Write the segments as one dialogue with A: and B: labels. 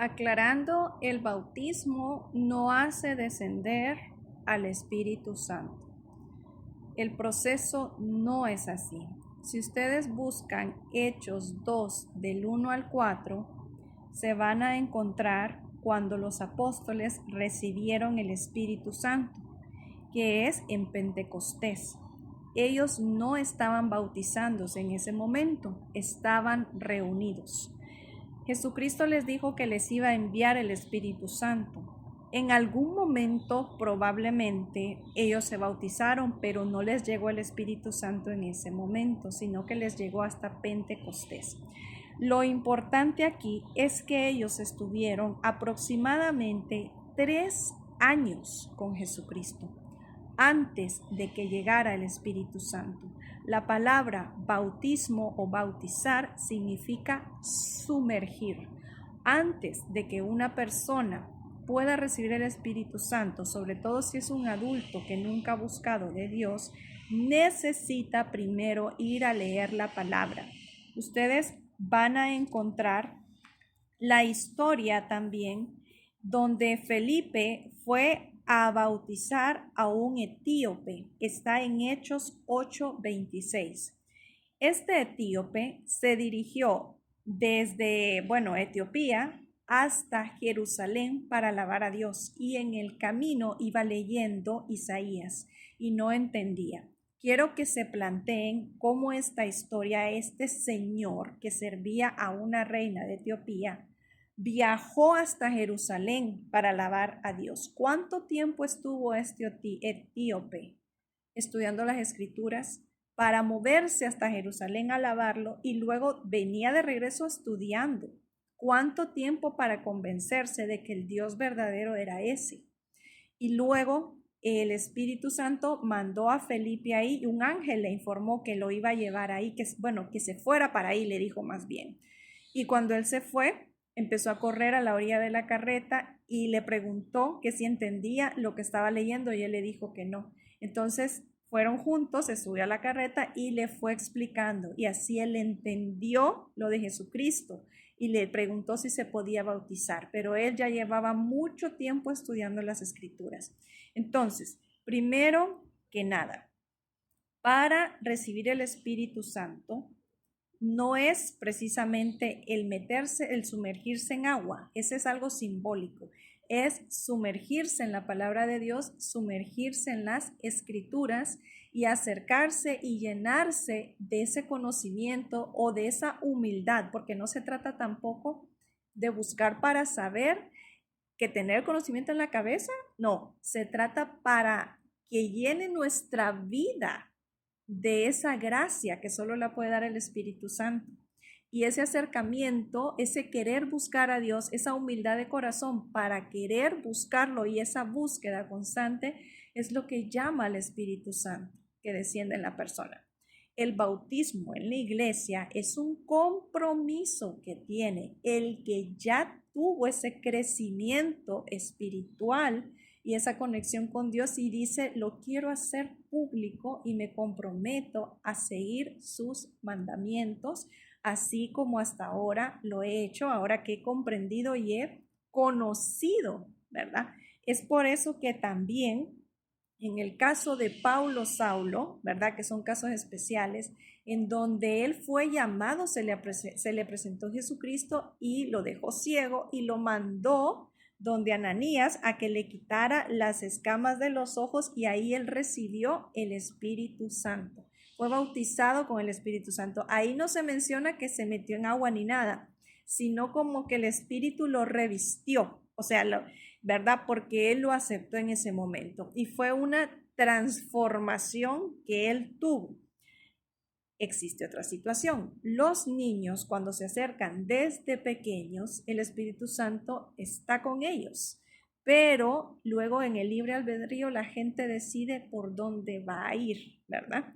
A: Aclarando, el bautismo no hace descender al Espíritu Santo. El proceso no es así. Si ustedes buscan Hechos 2 del 1 al 4, se van a encontrar cuando los apóstoles recibieron el Espíritu Santo, que es en Pentecostés. Ellos no estaban bautizándose en ese momento, estaban reunidos. Jesucristo les dijo que les iba a enviar el Espíritu Santo. En algún momento probablemente ellos se bautizaron, pero no les llegó el Espíritu Santo en ese momento, sino que les llegó hasta Pentecostés. Lo importante aquí es que ellos estuvieron aproximadamente 3 años con Jesucristo antes de que llegara el Espíritu Santo. La palabra bautismo o bautizar significa sumergir. Antes de que una persona pueda recibir el Espíritu Santo, sobre todo si es un adulto que nunca ha buscado de Dios, necesita primero ir a leer la palabra. Ustedes van a encontrar la historia también donde Felipe fue a bautizar a un etíope. Está en Hechos 8:26. Este etíope se dirigió desde, Etiopía hasta Jerusalén para alabar a Dios, y en el camino iba leyendo Isaías y no entendía. Quiero que se planteen cómo esta historia, este señor que servía a una reina de Etiopía, viajó hasta Jerusalén para alabar a Dios. ¿Cuánto tiempo estuvo este etíope estudiando las escrituras para moverse hasta Jerusalén a alabarlo, y luego venía de regreso estudiando? ¿Cuánto tiempo para convencerse de que el Dios verdadero era ese? Y luego el Espíritu Santo mandó a Felipe ahí, y un ángel le informó que lo iba a llevar ahí, que se fuera para ahí, le dijo más bien. Y cuando él se fue, empezó a correr a la orilla de la carreta y le preguntó que si entendía lo que estaba leyendo, y él le dijo que no. Entonces fueron juntos, se subió a la carreta y le fue explicando, y así él entendió lo de Jesucristo y le preguntó si se podía bautizar, pero él ya llevaba mucho tiempo estudiando las escrituras. Entonces, primero que nada, para recibir el Espíritu Santo, no es precisamente el sumergirse en agua, ese es algo simbólico, es sumergirse en la palabra de Dios, sumergirse en las escrituras y acercarse y llenarse de ese conocimiento o de esa humildad, porque no se trata tampoco de buscar para saber, que tener conocimiento en la cabeza, no, se trata para que llene nuestra vida de esa gracia que solo la puede dar el Espíritu Santo. Y ese acercamiento, ese querer buscar a Dios, esa humildad de corazón para querer buscarlo, y esa búsqueda constante, es lo que llama al Espíritu Santo que desciende en la persona. El bautismo en la iglesia es un compromiso que tiene el que ya tuvo ese crecimiento espiritual y esa conexión con Dios, y dice: lo quiero hacer público y me comprometo a seguir sus mandamientos, así como hasta ahora lo he hecho, ahora que he comprendido y he conocido, ¿verdad? Es por eso que también en el caso de Paulo Saulo, ¿verdad? Que son casos especiales, en donde él fue llamado, se le presentó Jesucristo y lo dejó ciego y lo mandó donde Ananías a que le quitara las escamas de los ojos, y ahí él recibió el Espíritu Santo. Fue bautizado con el Espíritu Santo. Ahí no se menciona que se metió en agua ni nada, sino como que el Espíritu lo revistió, o sea, ¿verdad? Porque él lo aceptó en ese momento y fue una transformación que él tuvo. Existe otra situación. Los niños, cuando se acercan desde pequeños, el Espíritu Santo está con ellos, pero luego en el libre albedrío la gente decide por dónde va a ir, ¿verdad?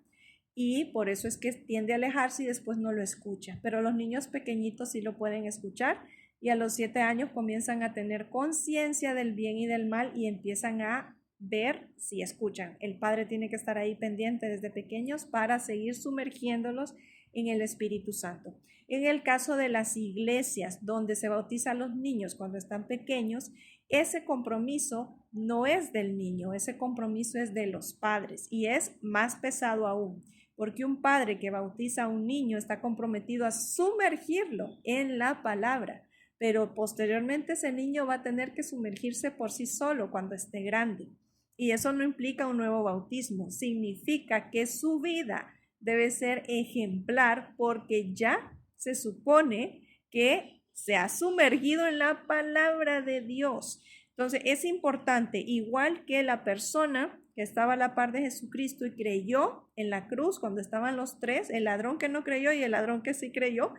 A: Y por eso es que tiende a alejarse y después no lo escucha. Pero los niños pequeñitos sí lo pueden escuchar, y a los 7 años comienzan a tener conciencia del bien y del mal y empiezan a ver si escuchan. El padre tiene que estar ahí pendiente desde pequeños para seguir sumergiéndolos en el Espíritu Santo. En el caso de las iglesias donde se bautizan a los niños cuando están pequeños, ese compromiso no es del niño, ese compromiso es de los padres y es más pesado aún, porque un padre que bautiza a un niño está comprometido a sumergirlo en la palabra, pero posteriormente ese niño va a tener que sumergirse por sí solo cuando esté grande. Y eso no implica un nuevo bautismo, significa que su vida debe ser ejemplar porque ya se supone que se ha sumergido en la palabra de Dios. Entonces es importante, igual que la persona que estaba a la par de Jesucristo y creyó en la cruz cuando estaban los tres, el ladrón que no creyó y el ladrón que sí creyó,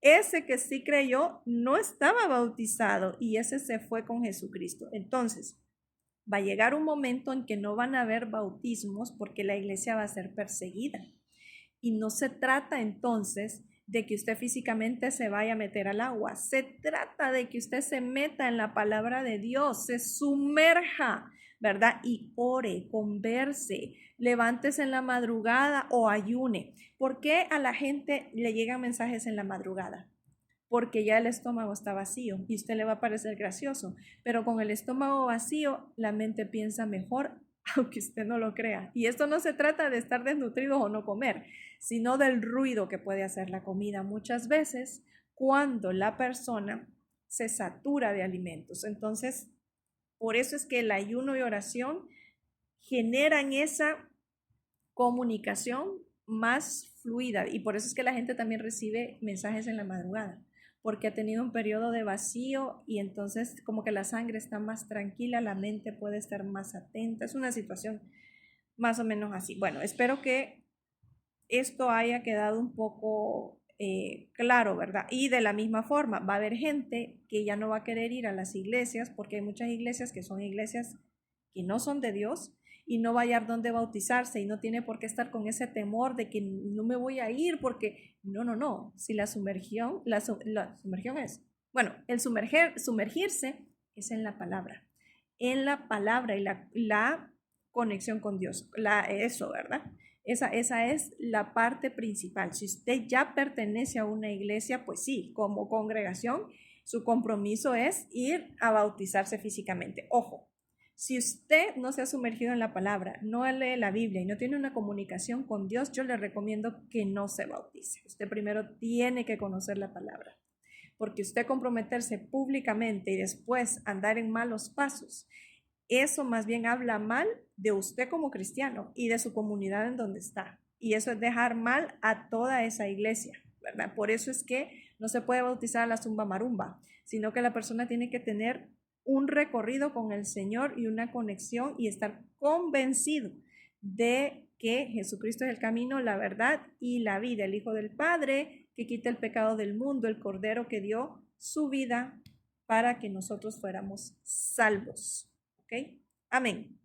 A: ese que sí creyó no estaba bautizado y ese se fue con Jesucristo. Entonces, va a llegar un momento en que no van a haber bautismos porque la iglesia va a ser perseguida. Y no se trata entonces de que usted físicamente se vaya a meter al agua. Se trata de que usted se meta en la palabra de Dios, se sumerja, ¿verdad? Y ore, converse, levántese en la madrugada o ayune. ¿Por qué a la gente le llegan mensajes en la madrugada? Porque ya el estómago está vacío y usted le va a parecer gracioso, pero con el estómago vacío la mente piensa mejor, aunque usted no lo crea. Y esto no se trata de estar desnutridos o no comer, sino del ruido que puede hacer la comida muchas veces cuando la persona se satura de alimentos. Entonces, por eso es que el ayuno y oración generan esa comunicación más fluida y por eso es que la gente también recibe mensajes en la madrugada, porque ha tenido un periodo de vacío y entonces como que la sangre está más tranquila, la mente puede estar más atenta. Es una situación más o menos así. Bueno, espero que esto haya quedado un poco claro, ¿verdad? Y de la misma forma, va a haber gente que ya no va a querer ir a las iglesias porque hay muchas iglesias que son iglesias que no son de Dios y no va a hallar dónde bautizarse y no tiene por qué estar con ese temor de que no me voy a ir porque no. Si la sumergión es, bueno, el sumergirse es en la palabra y la conexión con Dios, eso, ¿verdad? Esa es la parte principal. Si usted ya pertenece a una iglesia, pues sí, como congregación, su compromiso es ir a bautizarse físicamente. Ojo, si usted no se ha sumergido en la palabra, no lee la Biblia y no tiene una comunicación con Dios, yo le recomiendo que no se bautice. Usted primero tiene que conocer la palabra, porque usted comprometerse públicamente y después andar en malos pasos, eso más bien habla mal de usted como cristiano y de su comunidad en donde está. Y eso es dejar mal a toda esa iglesia, ¿verdad? Por eso es que no se puede bautizar a la zumba marumba, sino que la persona tiene que tener un recorrido con el Señor y una conexión y estar convencido de que Jesucristo es el camino, la verdad y la vida, el Hijo del Padre que quita el pecado del mundo, el Cordero que dio su vida para que nosotros fuéramos salvos. ¿Ok? Amén.